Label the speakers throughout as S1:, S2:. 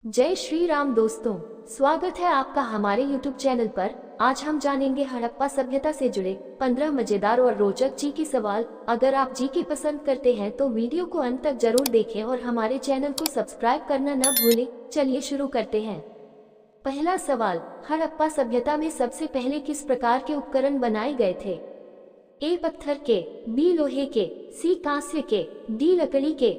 S1: जय श्री राम दोस्तों, स्वागत है आपका हमारे YouTube चैनल पर। आज हम जानेंगे हड़प्पा सभ्यता से जुड़े 15 मजेदार और रोचक जीके सवाल। अगर आप जीके पसंद करते हैं तो वीडियो को अंत तक जरूर देखें और हमारे चैनल को सब्सक्राइब करना न भूलें। चलिए शुरू करते हैं। पहला सवाल, हड़प्पा सभ्यता में सबसे पहले किस प्रकार के उपकरण बनाए गए थे? ए पत्थर के, बी लोहे के, सी कांस्य के, डी लकड़ी के।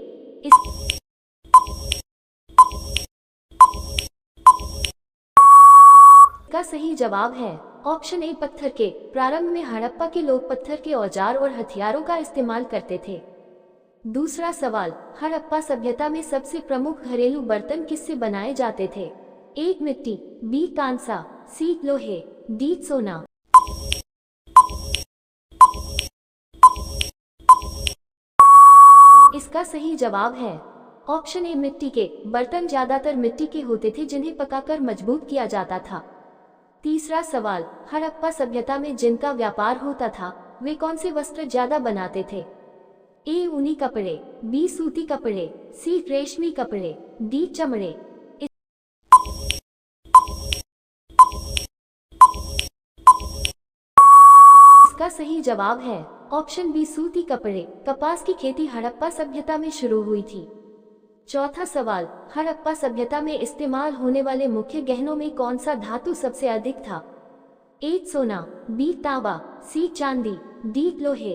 S1: इसका सही जवाब है ऑप्शन ए पत्थर के। प्रारंभ में हड़प्पा के लोग पत्थर के औजार और हथियारों का इस्तेमाल करते थे। दूसरा सवाल, हड़प्पा सभ्यता में सबसे प्रमुख घरेलू बर्तन किससे बनाए जाते थे? ए मिट्टी, बी कांसा, सी लोहे, डी सोना। इसका सही जवाब है ऑप्शन ए मिट्टी के। बर्तन ज्यादातर मिट्टी के होते थे जिन्हें पकाकर मजबूत किया जाता था। तीसरा सवाल, हड़प्पा सभ्यता में जिनका व्यापार होता था वे कौन से वस्त्र ज्यादा बनाते थे? ए ऊनी कपड़े, बी सूती कपड़े, सी रेशमी कपड़े, डी चमड़े। इसका सही जवाब है ऑप्शन बी सूती कपड़े। कपास की खेती हड़प्पा सभ्यता में शुरू हुई थी। चौथा सवाल, हड़प्पा सभ्यता में इस्तेमाल होने वाले मुख्य गहनों में कौन सा धातु सबसे अधिक था? ए सोना, बी तांबा, सी चांदी, डी लोहे।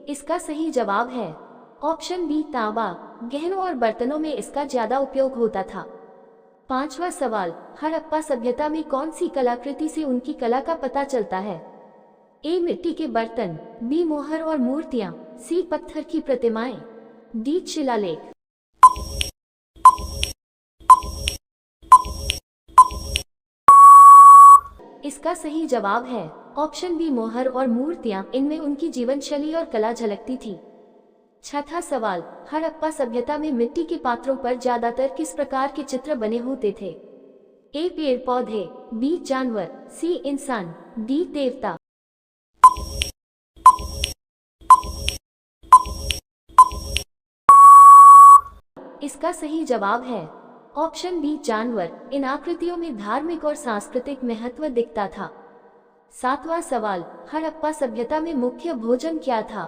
S1: इसका सही जवाब है ऑप्शन बी तांबा। गहनों और बर्तनों में इसका ज्यादा उपयोग होता था। पांचवा सवाल, हड़प्पा सभ्यता में कौन सी कलाकृति से उनकी कला का पता चलता है? ए मिट्टी के बर्तन, बी मोहर और मूर्तियां, सी पत्थर की प्रतिमाएं, डी शिलालेख। इसका सही जवाब है ऑप्शन बी मोहर और मूर्तियां। इनमें उनकी जीवन शैली और कला झलकती थी। छठा सवाल, हड़प्पा सभ्यता में मिट्टी के पात्रों पर ज्यादातर किस प्रकार के चित्र बने होते थे? ए पेड़ पौधे, बी जानवर, सी इंसान, डी देवता। इसका सही जवाब है ऑप्शन बी जानवर। इन आकृतियों में धार्मिक और सांस्कृतिक महत्व दिखता था। सातवां सवाल, हड़प्पा सभ्यता में मुख्य भोजन क्या था?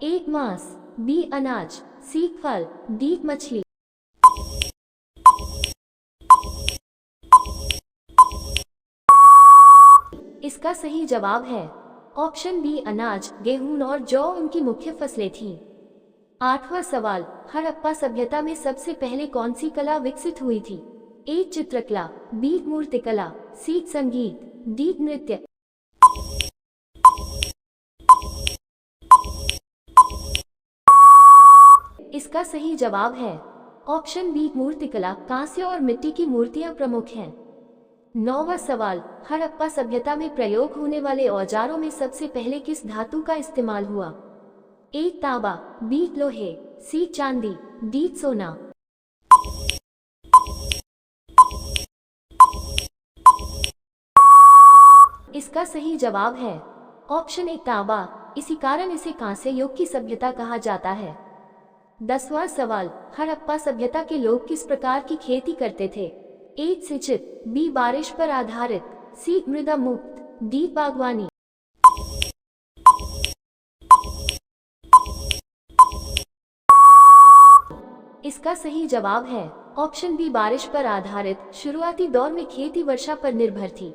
S1: ए मांस, बी अनाज, सी फल, डी मछली। इसका सही जवाब है ऑप्शन बी अनाज। गेहूं और जौ उनकी मुख्य फसलें थीं। आठवां सवाल, हड़प्पा सभ्यता में सबसे पहले कौन सी कला विकसित हुई थी? ए चित्रकला, बी मूर्तिकला, सी संगीत, डी नृत्य। इसका सही जवाब है ऑप्शन बी मूर्तिकला। कांस्य और मिट्टी की मूर्तियां प्रमुख हैं। नौवां सवाल, हड़प्पा सभ्यता में प्रयोग होने वाले औजारों में सबसे पहले किस धातु का इस्तेमाल हुआ? ए तांबा, बी लोहे, सी चांदी, डी सोना। इसका सही जवाब है ऑप्शन ए तांबा। इसी कारण इसे कांस्य युग की सभ्यता कहा जाता है। 10वां सवाल, हड़प्पा सभ्यता के लोग किस प्रकार की खेती करते थे? ए सिंचित, बी बारिश पर आधारित, सी मृदा मुक्त, डी बागवानी। इसका सही जवाब है ऑप्शन बी बारिश पर आधारित। शुरुआती दौर में खेती वर्षा पर निर्भर थी।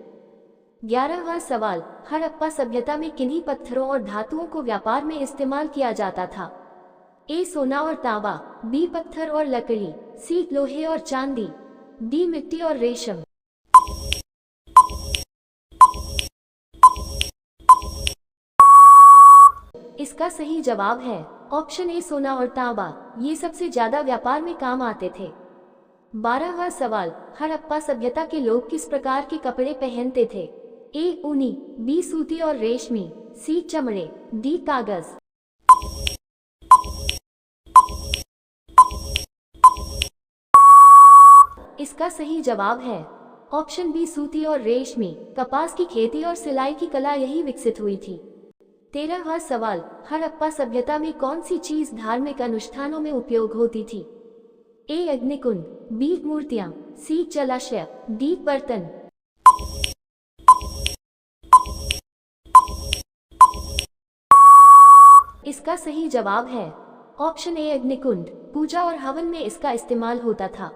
S1: 11वां सवाल, हड़प्पा सभ्यता में किन्हीं पत्थरों और धातुओं को व्यापार में इस्तेमाल किया जाता था? ए सोना और तांबा, बी पत्थर और लकड़ी, सी लोहे और चांदी, डी मिट्टी और रेशम। इसका सही जवाब है ऑप्शन ए सोना और तांबा। ये सबसे ज्यादा व्यापार में काम आते थे। 12वां सवाल, हड़प्पा सभ्यता के लोग किस प्रकार के कपड़े पहनते थे? ए ऊनी, बी सूती और रेशमी, सी चमड़े, डी कागज। इसका सही जवाब है ऑप्शन बी सूती और रेशमी। कपास की खेती और सिलाई की कला यही विकसित हुई थी। 13वां सवाल, हड़प्पा सभ्यता में कौन सी चीज धार्मिक अनुष्ठानों में उपयोग होती थी? ए अग्निकुंड, बी मूर्तियां, सी जलाशय, डी बर्तन। इसका सही जवाब है ऑप्शन ए अग्निकुंड। पूजा और हवन में इसका इस्तेमाल होता था।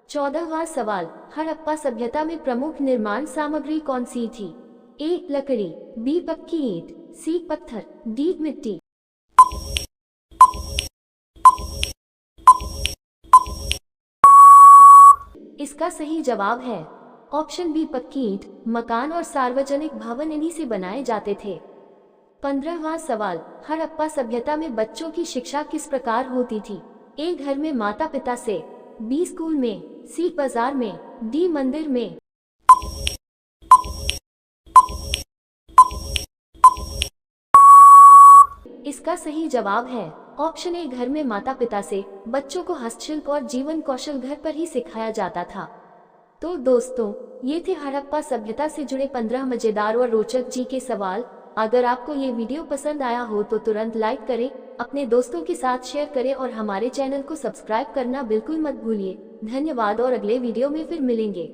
S1: 14वां सवाल, हड़प्पा सभ्यता में प्रमुख निर्माण सामग्री कौन सी थी? ए लकड़ी, बी पक्की ईंट, सी पत्थर, डी मिट्टी। इसका सही जवाब है ऑप्शन बी पक्की ईंट। मकान और सार्वजनिक भवन इन्हीं से बनाए जाते थे। 15वां सवाल, हड़प्पा सभ्यता में बच्चों की शिक्षा किस प्रकार होती थी? ए घर में माता पिता से, बी स्कूल में, सी बाजार में, डी मंदिर में। इसका सही जवाब है ऑप्शन ए घर में माता पिता से। बच्चों को हस्तशिल्प और जीवन कौशल घर पर ही सिखाया जाता था। तो दोस्तों, ये थे हड़प्पा सभ्यता से जुड़े 15 मजेदार और रोचक जी के सवाल। अगर आपको ये वीडियो पसंद आया हो तो तुरंत लाइक करें, अपने दोस्तों के साथ शेयर करें और हमारे चैनल को सब्सक्राइब करना बिल्कुल मत भूलिए। धन्यवाद और अगले वीडियो में फिर मिलेंगे।